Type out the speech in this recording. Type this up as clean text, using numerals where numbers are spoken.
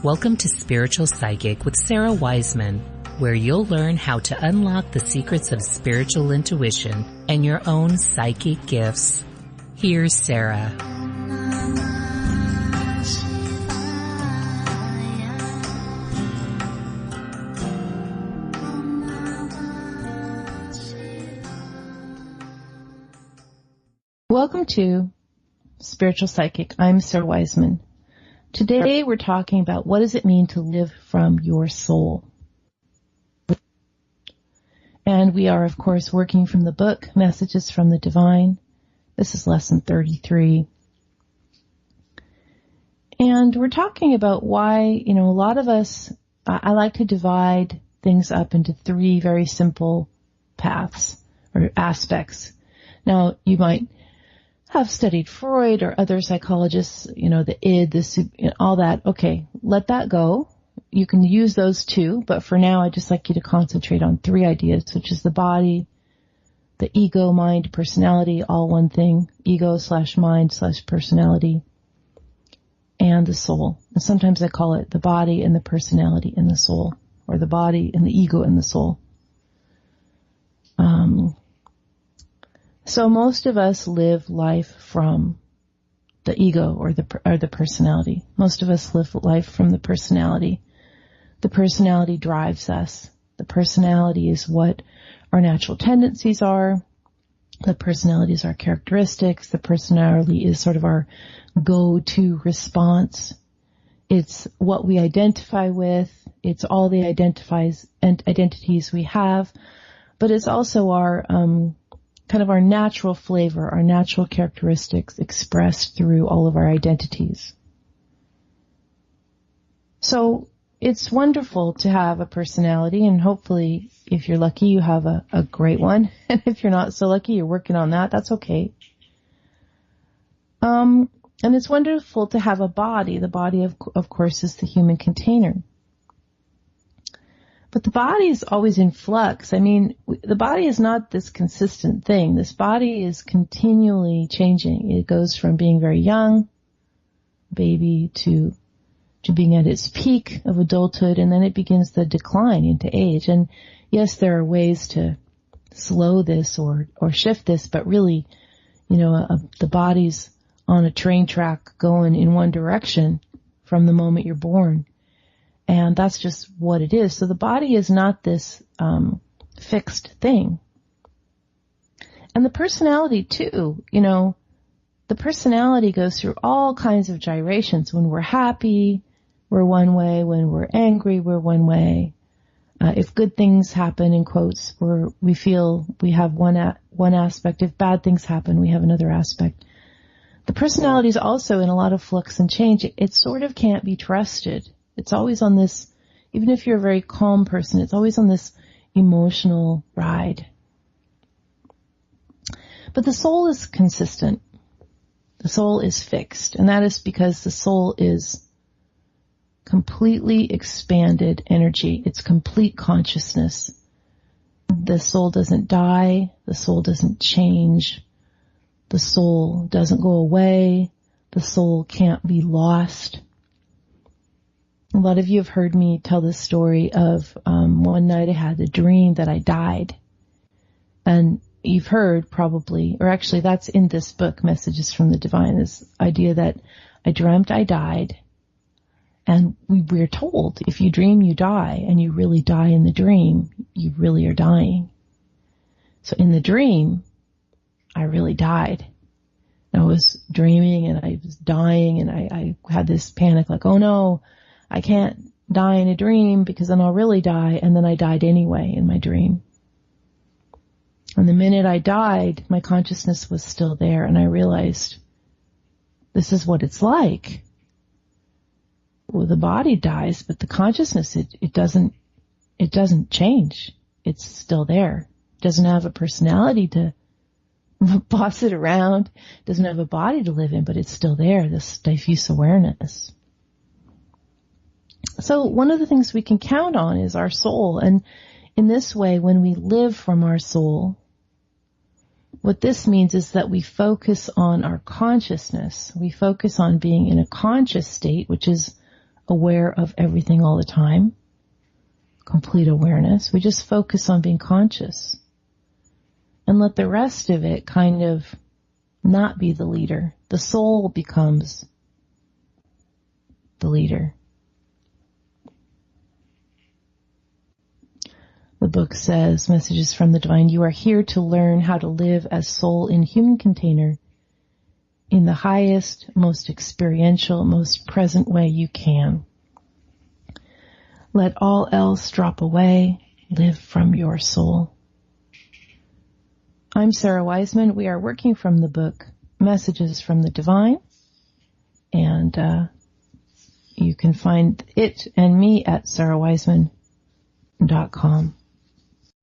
Welcome to Spiritual Psychic with Sarah Wiseman, where you'll learn how to unlock the secrets of spiritual intuition and your own psychic gifts. Here's Sarah. Welcome to Spiritual Psychic. I'm Sarah Wiseman. Today we're talking about what does it mean to live from your soul. And we are, of course, working from the book, Messages from the Divine. This is lesson 33. And we're talking about why, a lot of us, I like to divide things up into three very simple paths or aspects. Now, you might have studied Freud or other psychologists, the id, all that. Okay, let that go. You can use those too, but for now I'd just like you to concentrate on three ideas, which is the body, the ego, mind, personality, all one thing, ego/mind/personality, and the soul. And sometimes I call it the body and the personality and the soul, or the body and the ego and the soul. So most of us live life from the ego or the personality. Most of us live life from the personality. The personality drives us. The personality is what our natural tendencies are. The personality is our characteristics. The personality is sort of our go-to response. It's what we identify with. It's all the identities we have. But it's also our kind of our natural flavor, our natural characteristics expressed through all of our identities. So it's wonderful to have a personality, and hopefully, if you're lucky, you have a great one. And if you're not so lucky, you're working on that. That's okay. And it's wonderful to have a body. The body, of course, is the human container. But the body is always in flux. The body is not this consistent thing. This body is continually changing. It goes from being very young, baby, to being at its peak of adulthood, and then it begins the decline into age. And yes, there are ways to slow this or shift this, but really, the body's on a train track going in one direction from the moment you're born. And that's just what it is. So the body is not this fixed thing. And the personality too, the personality goes through all kinds of gyrations. When we're happy, we're one way. When we're angry, we're one way. If good things happen, in quotes, we feel we have one aspect. If bad things happen, we have another aspect. The personality is also in a lot of flux and change. It sort of can't be trusted. It's always on this, even if you're a very calm person, it's always on this emotional ride. But the soul is consistent. The soul is fixed. And that is because the soul is completely expanded energy. It's complete consciousness. The soul doesn't die. The soul doesn't change. The soul doesn't go away. The soul can't be lost. A lot of you have heard me tell this story of one night I had a dream that I died. And you've heard probably, or actually that's in this book, Messages from the Divine, this idea that I dreamt I died. And we're told if you dream you die, and you really die in the dream, you really are dying. So in the dream, I really died. I was dreaming and I was dying, and I had this panic like, oh no, I can't die in a dream because then I'll really die. And then I died anyway in my dream. And the minute I died, my consciousness was still there, and I realized this is what it's like. Well, the body dies, but the consciousness, it doesn't change. It's still there. It doesn't have a personality to boss it around. It doesn't have a body to live in, but it's still there, this diffuse awareness. So one of the things we can count on is our soul. And in this way, when we live from our soul, what this means is that we focus on our consciousness. We focus on being in a conscious state, which is aware of everything all the time. Complete awareness. We just focus on being conscious and let the rest of it kind of not be the leader. The soul becomes the leader. The book says, Messages from the Divine, you are here to learn how to live as soul in human container in the highest, most experiential, most present way you can. Let all else drop away. Live from your soul. I'm Sarah Wiseman. We are working from the book Messages from the Divine, and you can find it and me at sarahwiseman.com.